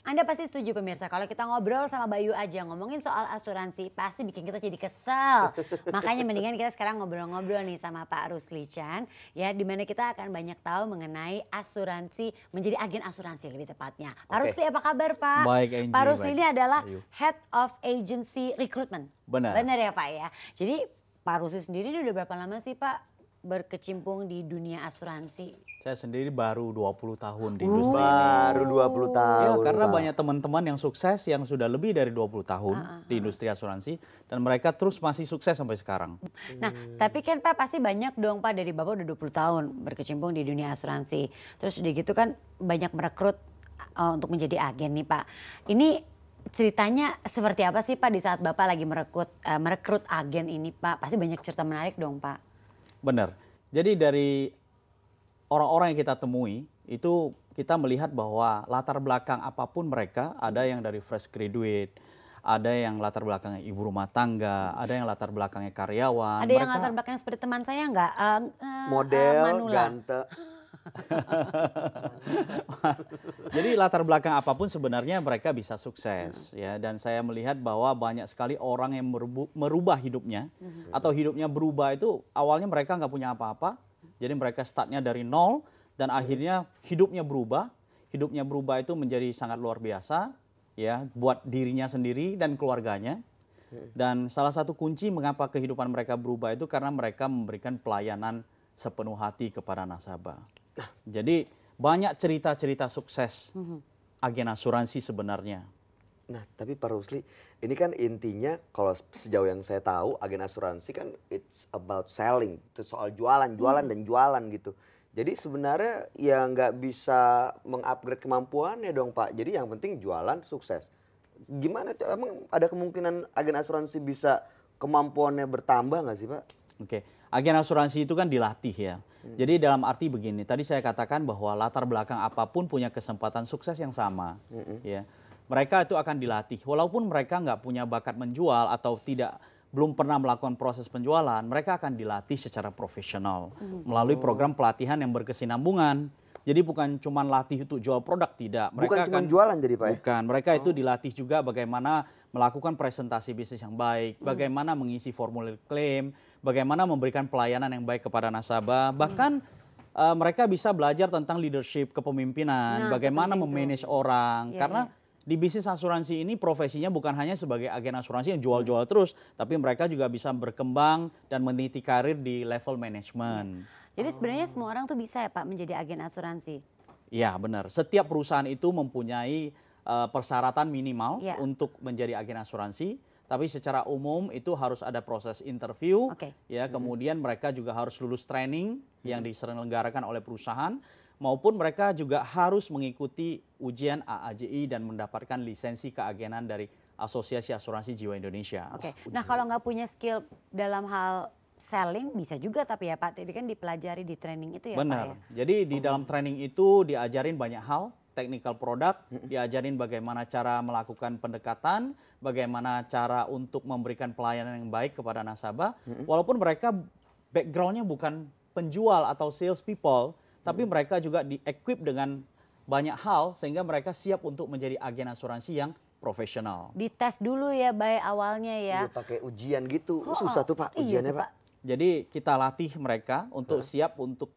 Anda pasti setuju pemirsa kalau kita ngobrol sama Bayu aja ngomongin soal asuransi pasti bikin kita jadi kesel. Makanya mendingan kita sekarang ngobrol-ngobrol nih sama Pak Rusli Chan ya, dimana kita akan banyak tahu mengenai asuransi, menjadi agen asuransi lebih tepatnya. Pak Rusli apa kabar Pak? Baik Angie. Pak Rusli ini adalah Ayu. Head of Agency Recruitment. Benar. Benar ya Pak ya. Jadi Pak Rusli sendiri ini udah berapa lama sih Pak berkecimpung di dunia asuransi? Saya sendiri baru 20 tahun di industri ini. Baru 20 tahun. Ya, karena Pak. banyak teman-teman yang sukses yang sudah lebih dari 20 tahun di industri asuransi dan mereka terus masih sukses sampai sekarang. Nah, tapi kan Pak pasti banyak dong Pak, dari Bapak udah 20 tahun berkecimpung di dunia asuransi. Terus udah gitu kan banyak merekrut untuk menjadi agen nih Pak. Ini ceritanya seperti apa sih Pak di saat Bapak lagi merekrut agen ini Pak? Pasti banyak cerita menarik dong Pak. Benar. Jadi dari orang-orang yang kita temui itu kita melihat bahwa latar belakang apapun mereka, ada yang dari fresh graduate, ada yang latar belakangnya ibu rumah tangga, ada yang latar belakangnya karyawan. Ada yang latar belakang seperti teman saya nggak? Model, Manula. ganteng. Jadi latar belakang apapun sebenarnya mereka bisa sukses ya, dan saya melihat bahwa banyak sekali orang yang merubah hidupnya atau hidupnya berubah itu awalnya mereka nggak punya apa-apa, jadi mereka startnya dari nol dan akhirnya hidupnya berubah itu menjadi sangat luar biasa ya buat dirinya sendiri dan keluarganya. Dan salah satu kunci mengapa kehidupan mereka berubah itu karena mereka memberikan pelayanan sepenuh hati kepada nasabah. Jadi banyak cerita-cerita sukses agen asuransi sebenarnya. Nah, tapi Pak Rusli, ini kan intinya kalau sejauh yang saya tahu, agen asuransi kan it's about selling. Itu soal jualan dan jualan gitu. Jadi sebenarnya ya nggak bisa mengupgrade kemampuannya dong Pak. Jadi yang penting jualan sukses. Gimana tuh, emang ada kemungkinan agen asuransi bisa kemampuannya bertambah nggak sih Pak? Oke, agen asuransi itu kan dilatih ya. Jadi dalam arti begini, tadi saya katakan bahwa latar belakang apapun punya kesempatan sukses yang sama. Ya, mereka itu akan dilatih. Walaupun mereka nggak punya bakat menjual atau belum pernah melakukan proses penjualan, mereka akan dilatih secara profesional melalui program pelatihan yang berkesinambungan. Jadi bukan cuma latih untuk jual produk, tidak. Bukan cuma jualan jadi Pak ya? Bukan, mereka itu dilatih juga bagaimana melakukan presentasi bisnis yang baik, bagaimana mengisi formulir klaim, bagaimana memberikan pelayanan yang baik kepada nasabah. Bahkan mereka bisa belajar tentang leadership, kepemimpinan, bagaimana memanage orang. Karena di bisnis asuransi ini profesinya bukan hanya sebagai agen asuransi yang jual-jual terus, tapi mereka juga bisa berkembang dan meniti karir di level manajemen. Jadi sebenarnya semua orang tuh bisa ya Pak menjadi agen asuransi? Iya benar, setiap perusahaan itu mempunyai persyaratan minimal untuk menjadi agen asuransi. Tapi secara umum itu harus ada proses interview, ya kemudian mereka juga harus lulus training yang diselenggarakan oleh perusahaan, maupun mereka juga harus mengikuti ujian AAJI dan mendapatkan lisensi keagenan dari Asosiasi Asuransi Jiwa Indonesia. Nah kalau nggak punya skill dalam hal selling bisa juga tapi ya Pak, tadi kan dipelajari di training itu ya Benar. Pak ya? Jadi di dalam training itu diajarin banyak hal, technical product, diajarin bagaimana cara melakukan pendekatan, bagaimana cara untuk memberikan pelayanan yang baik kepada nasabah. Walaupun mereka backgroundnya bukan penjual atau sales people, tapi mereka juga di-equip dengan banyak hal sehingga mereka siap untuk menjadi agen asuransi yang profesional. Dites dulu ya baik awalnya ya. Iya, pakai ujian gitu. Susah tuh Pak ujiannya Pak. Jadi kita latih mereka untuk siap untuk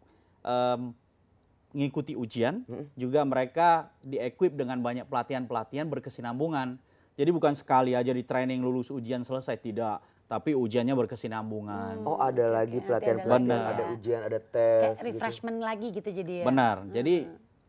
mengikuti ujian. Juga mereka di-equip dengan banyak pelatihan-pelatihan berkesinambungan. Jadi bukan sekali aja di training lulus ujian selesai, tidak. Tapi ujiannya berkesinambungan. Oh ada lagi pelatihan-pelatihan, ada ujian, ada tes. Kayak refreshment lagi gitu jadi ya. Benar, jadi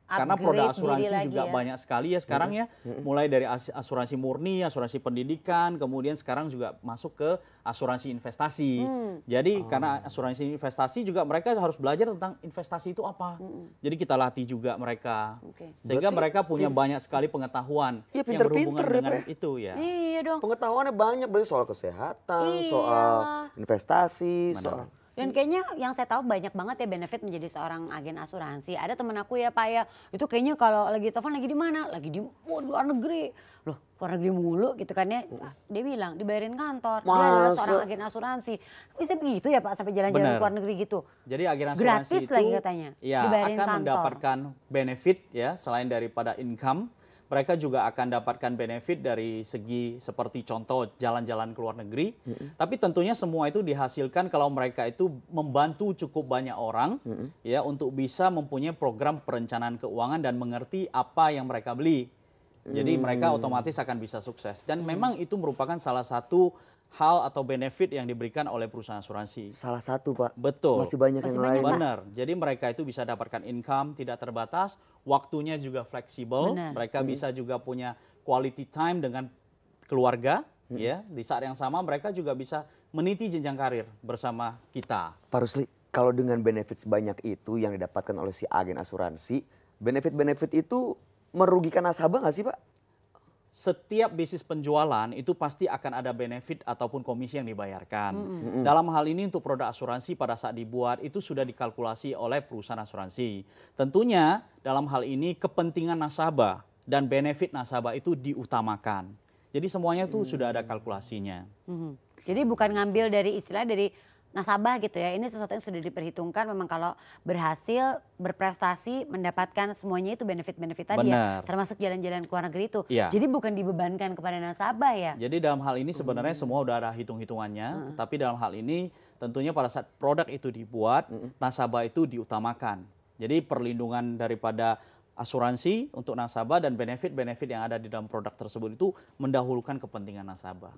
karena produk asuransi juga ya. banyak sekali ya sekarang ya. Mulai dari asuransi murni, asuransi pendidikan, kemudian sekarang juga masuk ke asuransi investasi. Jadi karena asuransi investasi juga mereka harus belajar tentang investasi itu apa. Jadi kita latih juga mereka. Sehingga mereka punya banyak sekali pengetahuan yang berhubungan dengan itu ya. Iya dong. Pengetahuannya banyak berarti soal kesehatan, soal investasi, soal... Dan kayaknya yang saya tahu banyak banget ya benefit menjadi seorang agen asuransi. Ada teman aku ya Pak ya, itu kayaknya kalau lagi telepon lagi di mana? Lagi di luar negeri. Loh, luar negeri mulu gitu kan ya. Dia bilang dibayarin kantor. Dia adalah seorang agen asuransi. Bisa begitu ya Pak sampai jalan-jalan ke luar negeri gitu. Jadi agen asuransi gratis itu lagi katanya. Ya, akan mendapatkan benefit ya selain daripada income. mereka juga akan dapatkan benefit dari segi seperti contoh jalan-jalan ke luar negeri. Tapi tentunya semua itu dihasilkan kalau mereka itu membantu cukup banyak orang ya untuk bisa mempunyai program perencanaan keuangan dan mengerti apa yang mereka beli. Jadi mereka otomatis akan bisa sukses. Dan memang itu merupakan salah satu hal atau benefit yang diberikan oleh perusahaan asuransi. Salah satu, Pak. Betul. Masih banyak Masih yang banyak, lain. Pak. Benar. Jadi mereka itu bisa dapatkan income tidak terbatas, waktunya juga fleksibel. Benar. Mereka bisa juga punya quality time dengan keluarga, ya. Di saat yang sama mereka juga bisa meniti jenjang karir bersama kita. Pak Rusli, kalau dengan benefit sebanyak itu yang didapatkan oleh si agen asuransi, benefit-benefit itu merugikan nasabah nggak sih, Pak? Setiap bisnis penjualan itu pasti akan ada benefit ataupun komisi yang dibayarkan. Dalam hal ini untuk produk asuransi pada saat dibuat itu sudah dikalkulasi oleh perusahaan asuransi. Tentunya dalam hal ini kepentingan nasabah dan benefit nasabah itu diutamakan. Jadi semuanya itu sudah ada kalkulasinya. Jadi bukan ngambil dari istilah dari nasabah gitu ya. Ini sesuatu yang sudah diperhitungkan, memang kalau berhasil, berprestasi, mendapatkan semuanya itu benefit-benefit tadi ya. Benar. Termasuk jalan-jalan ke luar negeri itu. Iya. Jadi bukan dibebankan kepada nasabah ya. Jadi dalam hal ini sebenarnya semua udah ada hitung-hitungannya, tetapi dalam hal ini tentunya pada saat produk itu dibuat, nasabah itu diutamakan. Jadi perlindungan daripada asuransi untuk nasabah dan benefit-benefit yang ada di dalam produk tersebut itu mendahulukan kepentingan nasabah.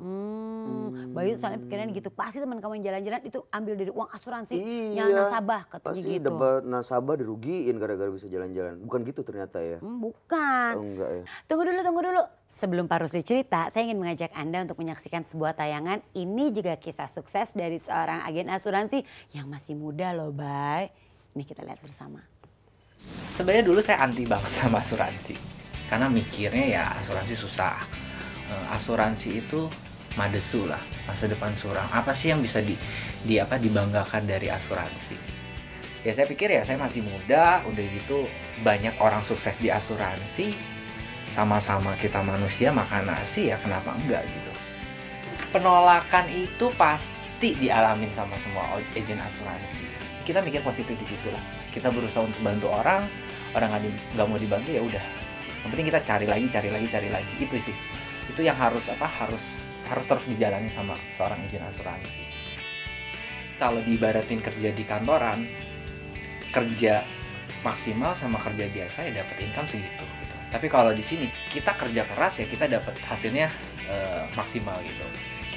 Bayu soalnya pikirannya gitu, pasti teman kamu yang jalan-jalan itu ambil dari uang asuransi yang Iya, nasabah katanya pasti gitu. dapat nasabah dirugiin gara-gara bisa jalan-jalan. Bukan gitu ternyata ya. Bukan. Oh, enggak ya. Tunggu dulu. Sebelum Pak Rusli cerita, saya ingin mengajak Anda untuk menyaksikan sebuah tayangan. Ini juga kisah sukses dari seorang agen asuransi yang masih muda loh, Bay. Ini kita lihat bersama. Sebenarnya dulu saya anti banget sama asuransi. Karena mikirnya ya asuransi susah. Asuransi itu madesu lah, masa depan suram. Apa sih yang bisa dibanggakan dari asuransi? Ya saya pikir ya saya masih muda, udah gitu banyak orang sukses di asuransi. Sama-sama kita manusia makan nasi, ya kenapa enggak gitu. Penolakan itu pasti dialamin sama semua agen asuransi. Kita mikir positif di situ lah. Kita berusaha untuk bantu orang nggak mau dibantu ya udah. Yang penting kita cari lagi. Itu sih. Itu yang harus terus dijalani sama seorang agen asuransi. Kalau diibaratin kerja di kantoran, kerja maksimal sama kerja biasa ya dapat income segitu. Gitu. Tapi kalau di sini kita kerja keras ya kita dapat hasilnya maksimal gitu.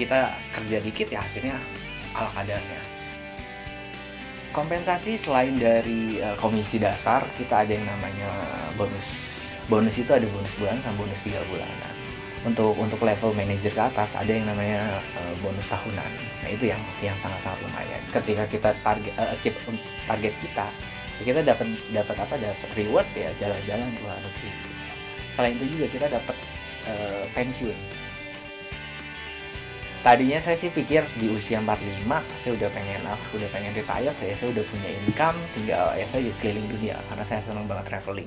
Kita kerja dikit ya hasilnya ala kadarnya. Kompensasi selain dari komisi dasar, kita ada yang namanya bonus. Bonus itu ada bonus bulanan sama bonus 3 bulanan. Untuk level manajer ke atas ada yang namanya bonus tahunan. Nah itu yang sangat-sangat lumayan. Ketika kita achieve target kita, ya kita dapat reward ya jalan-jalan ke luar negeri. Selain itu juga kita dapat pensiun. Tadinya saya sih pikir di usia 45 saya udah pengen retire, saya udah punya income, tinggal ya saya keliling dunia karena saya senang banget traveling.